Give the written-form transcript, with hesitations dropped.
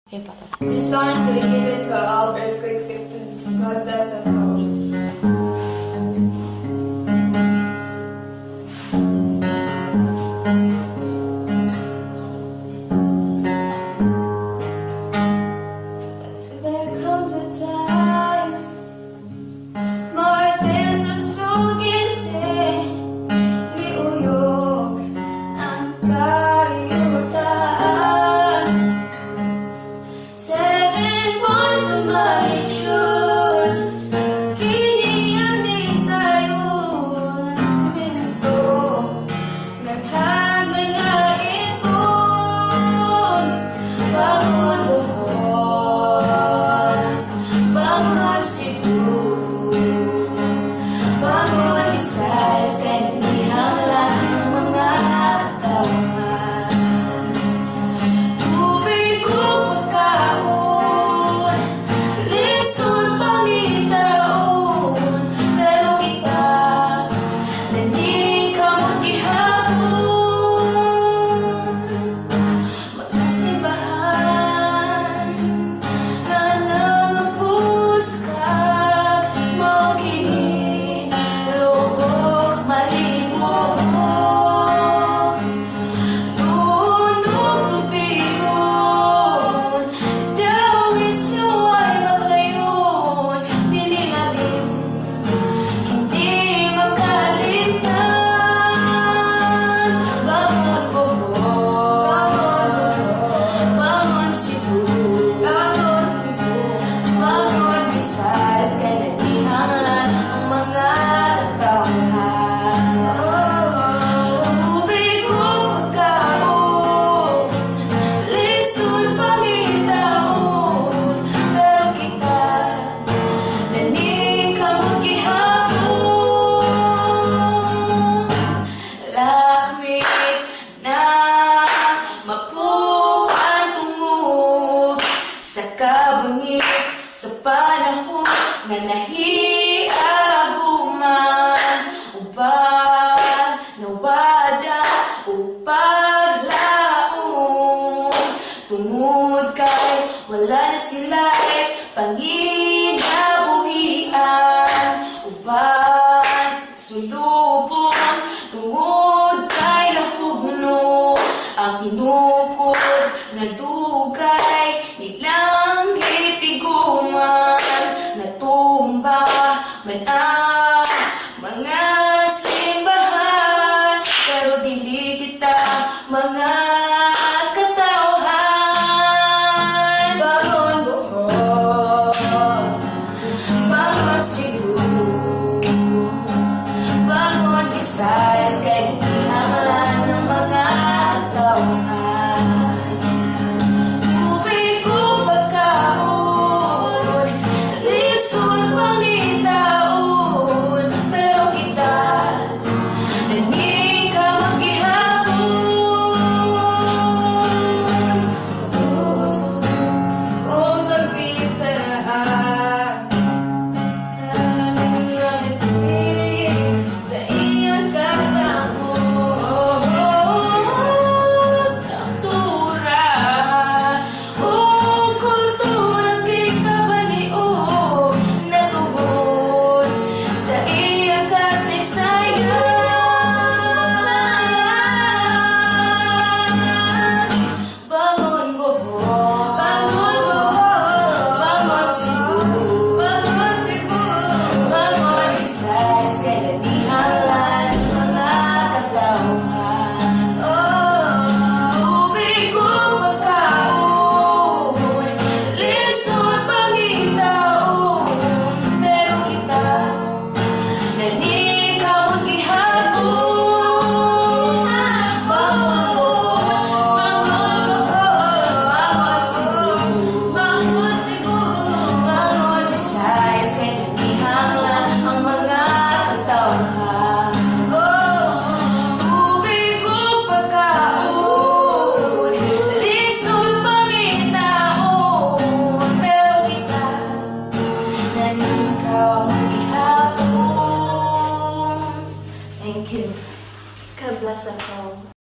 This song is dedicated to all earthquake victims. God bless us all. There comes a time Martes at sugising ni uyog ang kayutaan. 7 point of magnitude kini ang di tayo ng simento naghan mga isbog bangon Bohol bangon Cebu bangon Visayas kay nanihanglan ng mga katawan. Tubig ko pagkaon, lison pangitaon, pero kita naning kamot gihapon. Magkasimbahan na nangapos ka, mao kini lubog malimot. Lunong tubigon, dawis nyo ay maglayon, dinilalim, hindi makalimtan. Bangon Bohol, bangon Cebu, bangon Visayas, kay nanihanglan ang mga tauhan. Tubig ko pagkaon, lison pangitaon, pero kita naning kamot gihapon. Lakmit na mapuan tungod sa kabungis sa panahon nga nahiaguman uban nawada o paglaon tungod kay wala na sila pangin